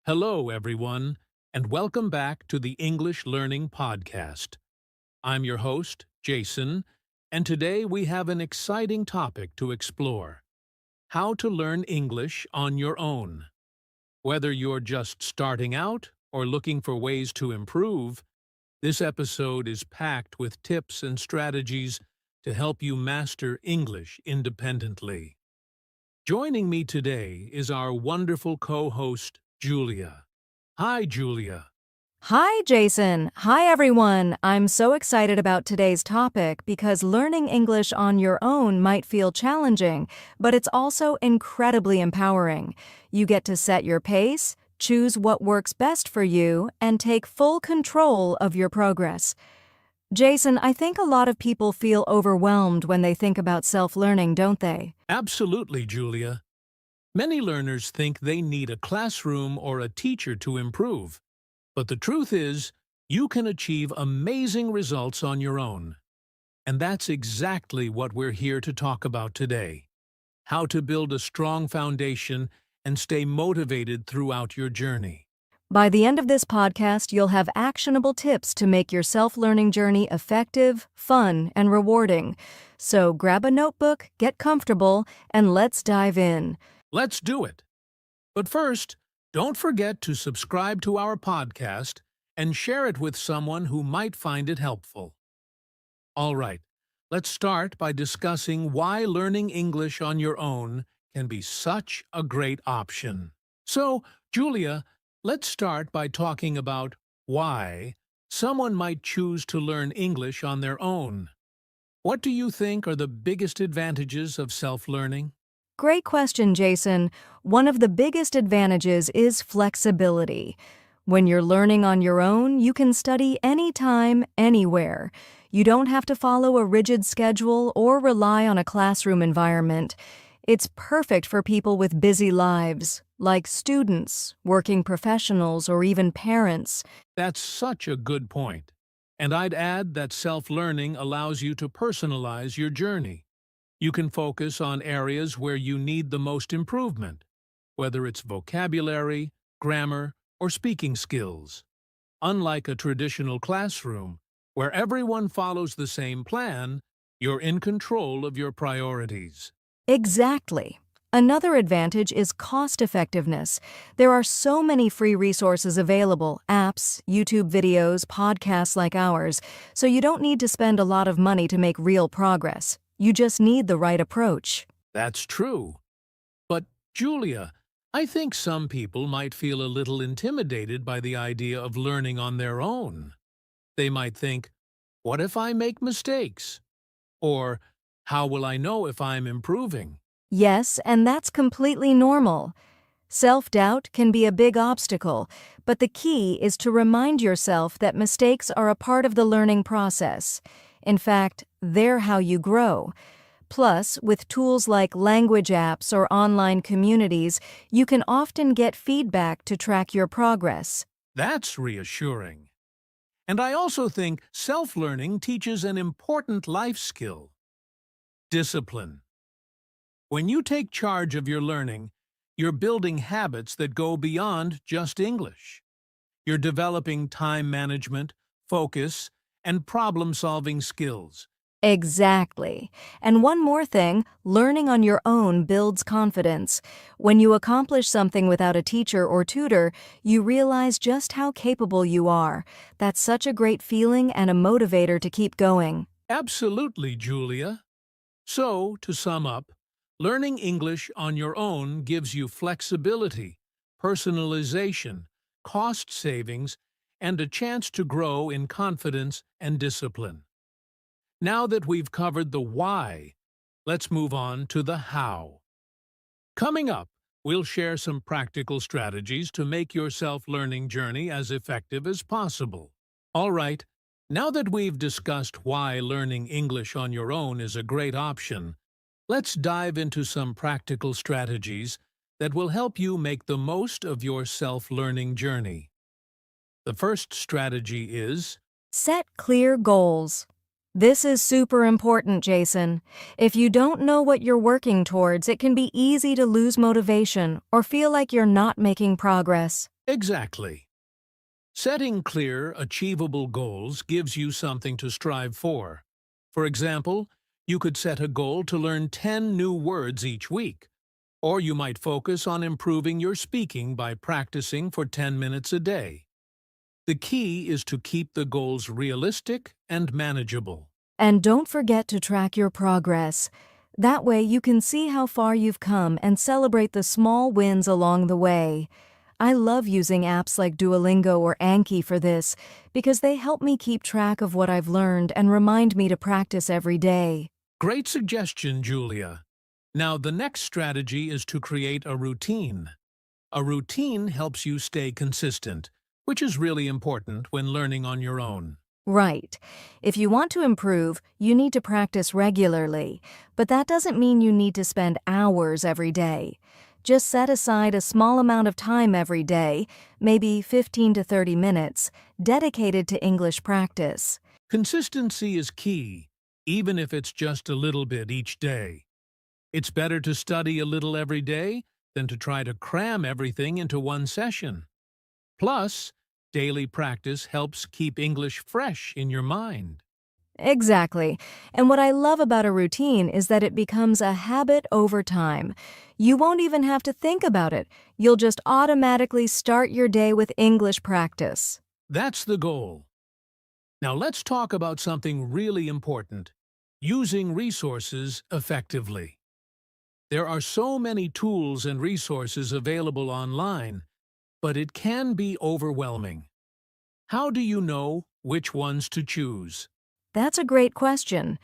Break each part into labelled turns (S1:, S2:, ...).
S1: Hello, everyone, and welcome back to the English Learning Podcast. I'm your host, Jason, and today we have an exciting topic to explore: how to learn English on your own. Whether you're just starting out or looking for ways to improve, this episode is packed with tips and strategies to help you master English independently. Joining me today is our wonderful co-host, Julia. Hi, Julia.
S2: Hi, Jason. Hi, everyone. I'm so excited about today's topic because learning English on your own might feel challenging, but it's also incredibly empowering. You get to set your pace, choose what works best for you, and take full control of your progress. Jason, I think a lot of people feel overwhelmed when they think about self-learning, don't they?
S1: Absolutely, Julia. Many learners think they need a classroom or a teacher to improve, but the truth is, you can achieve amazing results on your own. And that's exactly what we're here to talk about today: how to build a strong foundation and stay motivated throughout your journey.
S2: By the end of this podcast, you'll have actionable tips to make your self-learning journey effective, fun, and rewarding. So grab a notebook, get comfortable, and let's dive in.
S1: Let's do it. But first, don't forget to subscribe to our podcast and share it with someone who might find it helpful. All right, let's start by discussing why learning English on your own can be such a great option. So, Julia, let's start by talking about why someone might choose to learn English on their own. What do you think are the biggest advantages of self-learning?
S2: Great question, Jason. One of the biggest advantages is flexibility. When you're learning on your own, you can study anytime, anywhere. You don't have to follow a rigid schedule or rely on a classroom environment. It's perfect for people with busy lives, like students, working professionals, or even parents.
S1: That's such a good point. And I'd add that self-learning allows you to personalize your journey. You can focus on areas where you need the most improvement, whether it's vocabulary, grammar, or speaking skills. Unlike a traditional classroom, where everyone follows the same plan, you're in control of your priorities.
S2: Exactly. Another advantage is cost-effectiveness. There are so many free resources available, apps, YouTube videos, podcasts like ours, so you don't need to spend a lot of money to make real progress. You just need the right approach.
S1: That's true. But, Julia, I think some people might feel a little intimidated by the idea of learning on their own. They might think, what if I make mistakes? Or, how will I know if I'm improving?
S2: Yes, and that's completely normal. Self-doubt can be a big obstacle, but the key is to remind yourself that mistakes are a part of the learning process. In fact, they're how you grow. Plus, with tools like language apps or online communities, you can often get feedback to track your progress.
S1: That's reassuring. And I also think self-learning teaches an important life skill: discipline. When you take charge of your learning, you're building habits that go beyond just English. You're developing time management, focus, and problem-solving skills.
S2: Exactly. And one more thing, learning on your own builds confidence. When you accomplish something without a teacher or tutor, you realize just how capable you are. That's such a great feeling and a motivator to keep going.
S1: Absolutely, Julia. So, to sum up, learning English on your own gives you flexibility, personalization, cost savings, and a chance to grow in confidence and discipline. Now that we've covered the why, let's move on to the how. Coming up, we'll share some practical strategies to make your self-learning journey as effective as possible. All right, now that we've discussed why learning English on your own is a great option, let's dive into some practical strategies that will help you make the most of your self-learning journey. The first strategy is:
S2: Set clear goals. This is super important, Jason. If you don't know what you're working towards, it can be easy to lose motivation or feel like you're not making progress.
S1: Exactly. Setting clear, achievable goals gives you something to strive for. For example, you could set a goal to learn 10 new words each week, or you might focus on improving your speaking by practicing for 10 minutes a day. The key is to keep the goals realistic and manageable.
S2: And don't forget to track your progress. That way you can see how far you've come and celebrate the small wins along the way. I love using apps like Duolingo or Anki for this because they help me keep track of what I've learned and remind me to practice every day.
S1: Great suggestion, Julia. Now, the next strategy is to create a routine. A routine helps you stay consistent, which is really important when learning on your own.
S2: Right. If you want to improve, you need to practice regularly, but that doesn't mean you need to spend hours every day. Just set aside a small amount of time every day, maybe 15 to 30 minutes, dedicated to English practice.
S1: Consistency is key, even if it's just a little bit each day. It's better to study a little every day than to try to cram everything into one session. Plus, daily practice helps keep English fresh in your mind.
S2: Exactly. And what I love about a routine is that it becomes a habit over time. You won't even have to think about it. You'll just automatically start your day with English practice.
S1: That's the goal. Now let's talk about something really important: using resources effectively. There are so many tools and resources available online, but it can be overwhelming. How do you know which ones to choose?
S2: That's a great question.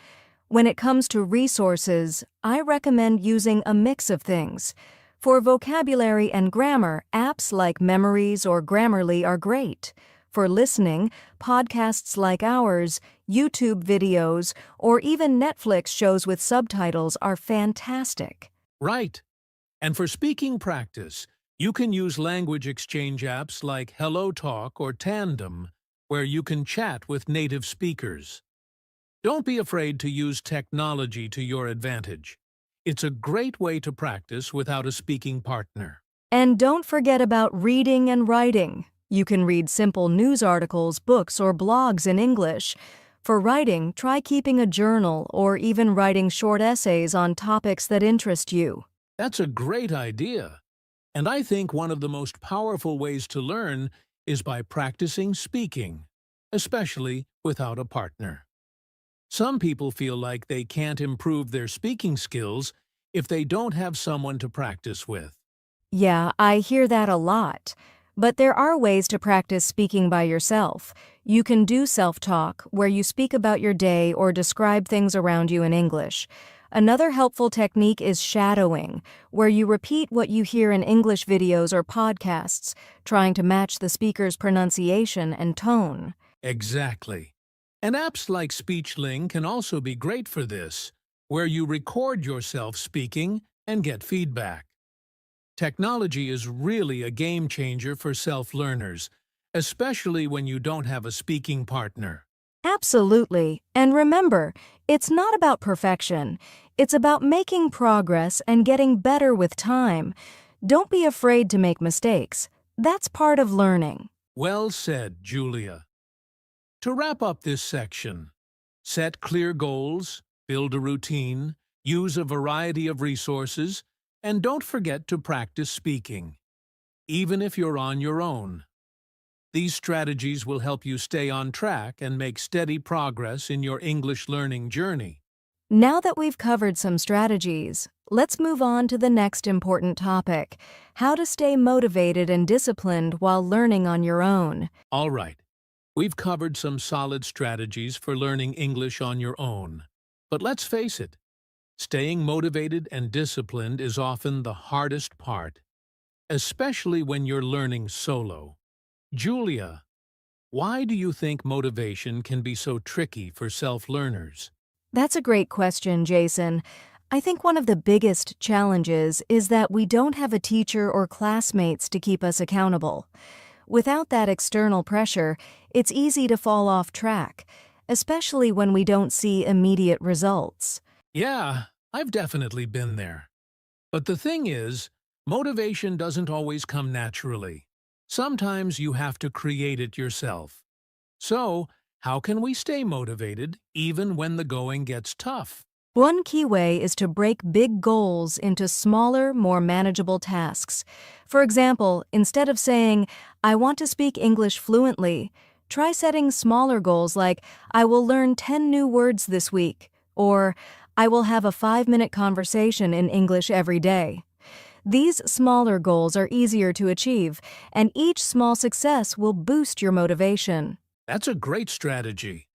S2: When it comes to resources, I recommend using a mix of things. For vocabulary and grammar, apps like Memories or Grammarly are great. For listening, podcasts like ours, YouTube videos, or even Netflix shows with subtitles are fantastic.
S1: Right. And for speaking practice, you can use language exchange apps like HelloTalk or Tandem, where you can chat with native speakers. Don't be afraid to use technology to your advantage. It's a great way to practice without a speaking partner.
S2: And don't forget about reading and writing. You can read simple news articles, books, or blogs in English. For writing, try keeping a journal or even writing short essays on topics that interest you.
S1: That's a great idea. And I think one of the most powerful ways to learn is by practicing speaking, especially without a partner. Some people feel like they can't improve their speaking skills if they don't have someone to practice with.
S2: Yeah, I hear that a lot. But there are ways to practice speaking by yourself. You can do self-talk, where you speak about your day or describe things around you in English. Another helpful technique is shadowing, where you repeat what you hear in English videos or podcasts, trying to match the speaker's pronunciation and tone.
S1: Exactly. And apps like SpeechLing can also be great for this, where you record yourself speaking and get feedback. Technology is really a game changer for self-learners, especially when you don't have a speaking partner.
S2: Absolutely. And remember, it's not about perfection. It's about making progress and getting better with time. Don't be afraid to make mistakes. That's part of learning.
S1: Well said, Julia. To wrap up this section, set clear goals, build a routine, use a variety of resources, and don't forget to practice speaking, even if you're on your own. These strategies will help you stay on track and make steady progress in your English learning journey.
S2: Now that we've covered some strategies, let's move on to the next important topic: how to stay motivated and disciplined while learning on your own.
S1: All right, we've covered some solid strategies for learning English on your own. But let's face it, staying motivated and disciplined is often the hardest part, especially when you're learning solo. Julia, why do you think motivation can be so tricky for self-learners?
S2: That's a great question, Jason. I think one of the biggest challenges is that we don't have a teacher or classmates to keep us accountable. Without that external pressure, it's easy to fall off track, especially when we don't see immediate results.
S1: Yeah, I've definitely been there. But the thing is, motivation doesn't always come naturally. Sometimes you have to create it yourself. So, how can we stay motivated even when the going gets tough?
S2: One key way is to break big goals into smaller, more manageable tasks. For example, instead of saying, I want to speak English fluently, try setting smaller goals like, I will learn 10 new words this week, or I will have a 5-minute conversation in English every day. These smaller goals are easier to achieve, and each small success will boost your motivation.
S1: That's a great strategy.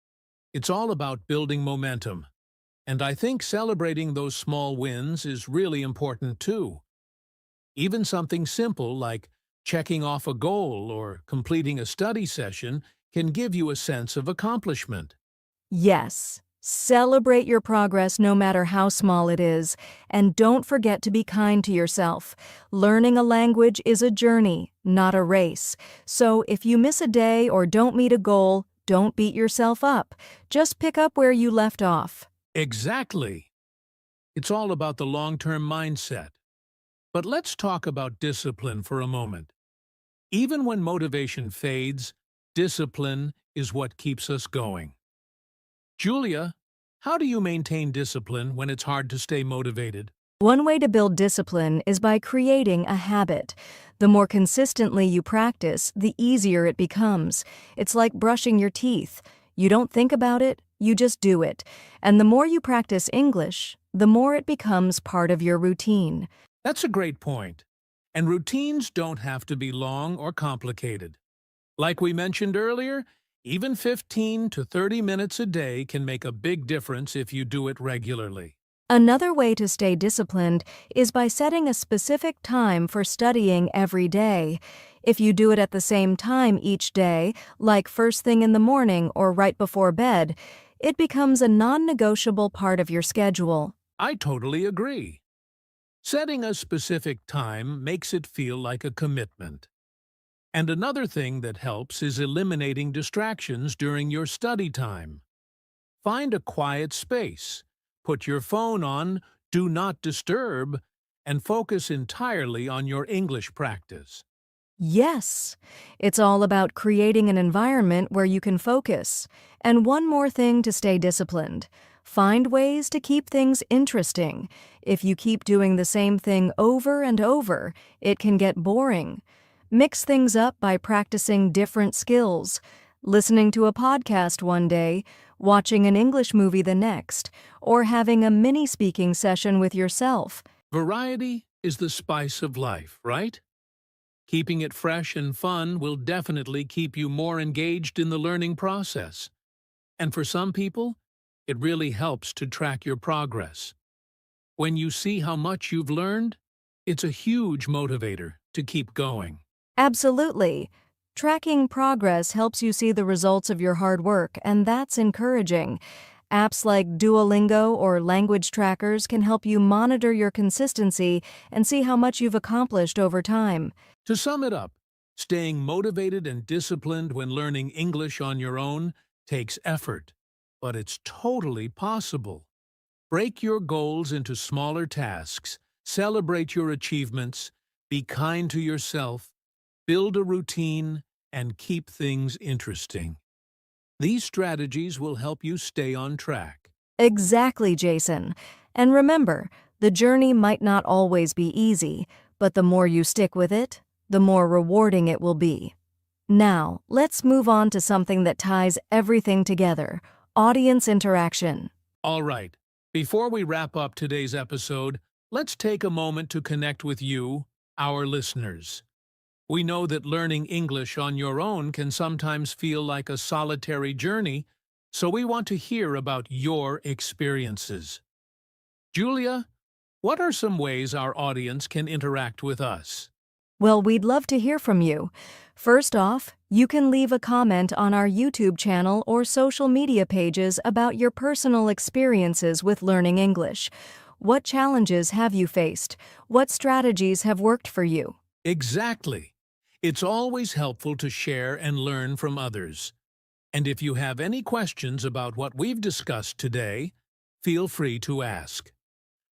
S1: It's all about building momentum. And I think celebrating those small wins is really important too. Even something simple like checking off a goal or completing a study session can give you a sense of accomplishment.
S2: Yes, celebrate your progress no matter how small it is, and don't forget to be kind to yourself. Learning a language is a journey, not a race. So if you miss a day or don't meet a goal, don't beat yourself up. Just pick up where you left off.
S1: Exactly. It's all about the long-term mindset. But let's talk about discipline for a moment. Even when motivation fades, discipline is what keeps us going. Julia, how do you maintain discipline when it's hard to stay motivated?
S2: One way to build discipline is by creating a habit. The more consistently you practice, the easier it becomes. It's like brushing your teeth. You don't think about it, you just do it. And the more you practice English, the more it becomes part of your routine.
S1: That's a great point. And routines don't have to be long or complicated. Like we mentioned earlier, even 15 to 30 minutes a day can make a big difference if you do it regularly.
S2: Another way to stay disciplined is by setting a specific time for studying every day. If you do it at the same time each day, like first thing in the morning or right before bed, it becomes a non-negotiable part of your schedule.
S1: I totally agree. Setting a specific time makes it feel like a commitment. And another thing that helps is eliminating distractions during your study time. Find a quiet space, put your phone on Do Not Disturb, and focus entirely on your English practice.
S2: Yes, it's all about creating an environment where you can focus. And one more thing to stay disciplined. Find ways to keep things interesting. If you keep doing the same thing over and over, it can get boring. Mix things up by practicing different skills. Listening to a podcast one day, watching an English movie the next, or having a mini speaking session with yourself.
S1: Variety is the spice of life, right? Keeping it fresh and fun will definitely keep you more engaged in the learning process. And for some people, it really helps to track your progress. When you see how much you've learned, it's a huge motivator to keep going.
S2: Absolutely. Tracking progress helps you see the results of your hard work, and that's encouraging. Apps like Duolingo or language trackers can help you monitor your consistency and see how much you've accomplished over time.
S1: To sum it up, staying motivated and disciplined when learning English on your own takes effort, but it's totally possible. Break your goals into smaller tasks, celebrate your achievements, be kind to yourself, build a routine, and keep things interesting. These strategies will help you stay on track.
S2: Exactly, Jason. And remember, the journey might not always be easy, but the more you stick with it, the more rewarding it will be. Now, let's move on to something that ties everything together: audience interaction.
S1: All right, before we wrap up today's episode, let's take a moment to connect with you, our listeners. We know that learning English on your own can sometimes feel like a solitary journey, so we want to hear about your experiences. Julia, what are some ways our audience can interact with us?
S2: Well, we'd love to hear from you. First off, you can leave a comment on our YouTube channel or social media pages about your personal experiences with learning English. What challenges have you faced? What strategies have worked for you?
S1: Exactly. It's always helpful to share and learn from others. And if you have any questions about what we've discussed today, feel free to ask.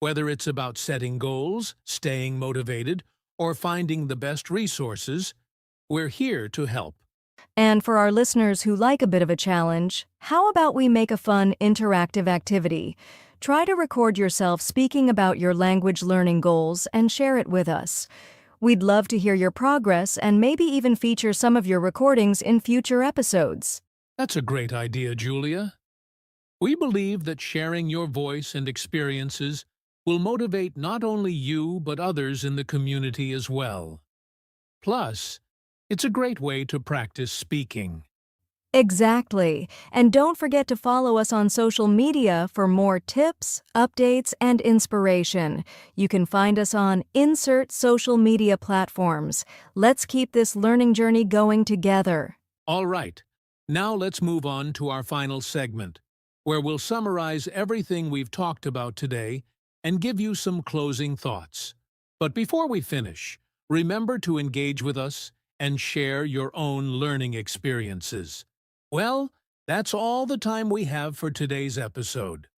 S1: Whether it's about setting goals, staying motivated, or finding the best resources, We're here to help.
S2: And for our listeners who like a bit of a challenge, how about we make a fun interactive activity? Try to record yourself speaking about your language learning goals and share it with us. We'd love to hear your progress and maybe even feature some of your recordings in future episodes.
S1: That's a great idea, Julia. We believe that sharing your voice and experiences will motivate not only you but others in the community as well. Plus, it's a great way to practice speaking.
S2: Exactly. And don't forget to follow us on social media for more tips, updates, and inspiration. You can find us on insert social media platforms. Let's keep this learning journey going together.
S1: All right, now let's move on to our final segment, where we'll summarize everything we've talked about today and give you some closing thoughts. But before we finish, remember to engage with us and share your own learning experiences. Well, that's all the time we have for today's episode.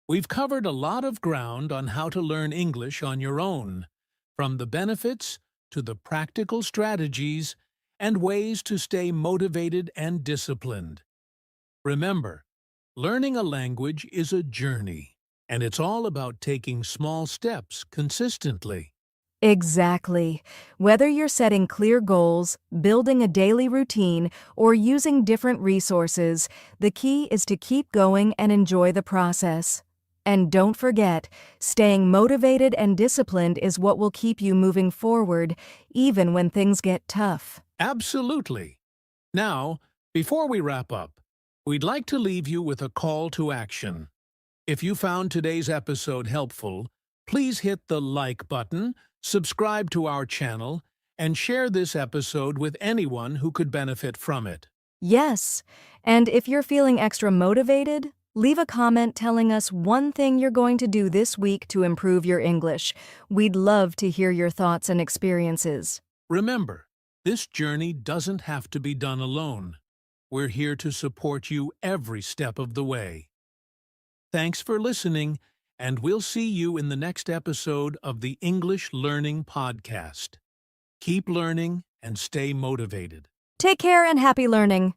S1: We've covered a lot of ground on how to learn English on your own, from the benefits to the practical strategies and ways to stay motivated and disciplined. Remember, learning a language is a journey, and it's all about taking small steps consistently.
S2: Exactly. Whether you're setting clear goals, building a daily routine, or using different resources, the key is to keep going and enjoy the process. And don't forget, staying motivated and disciplined is what will keep you moving forward, even when things get tough.
S1: Absolutely. Now, before we wrap up, we'd like to leave you with a call to action. If you found today's episode helpful, please hit the like button, subscribe to our channel, and share this episode with anyone who could benefit from it.
S2: Yes, and if you're feeling extra motivated, leave a comment telling us one thing you're going to do this week to improve your English. We'd love to hear your thoughts and experiences.
S1: Remember, this journey doesn't have to be done alone. We're here to support you every step of the way. Thanks for listening, and we'll see you in the next episode of the English Learning Podcast. Keep learning and stay motivated.
S2: Take care and happy learning.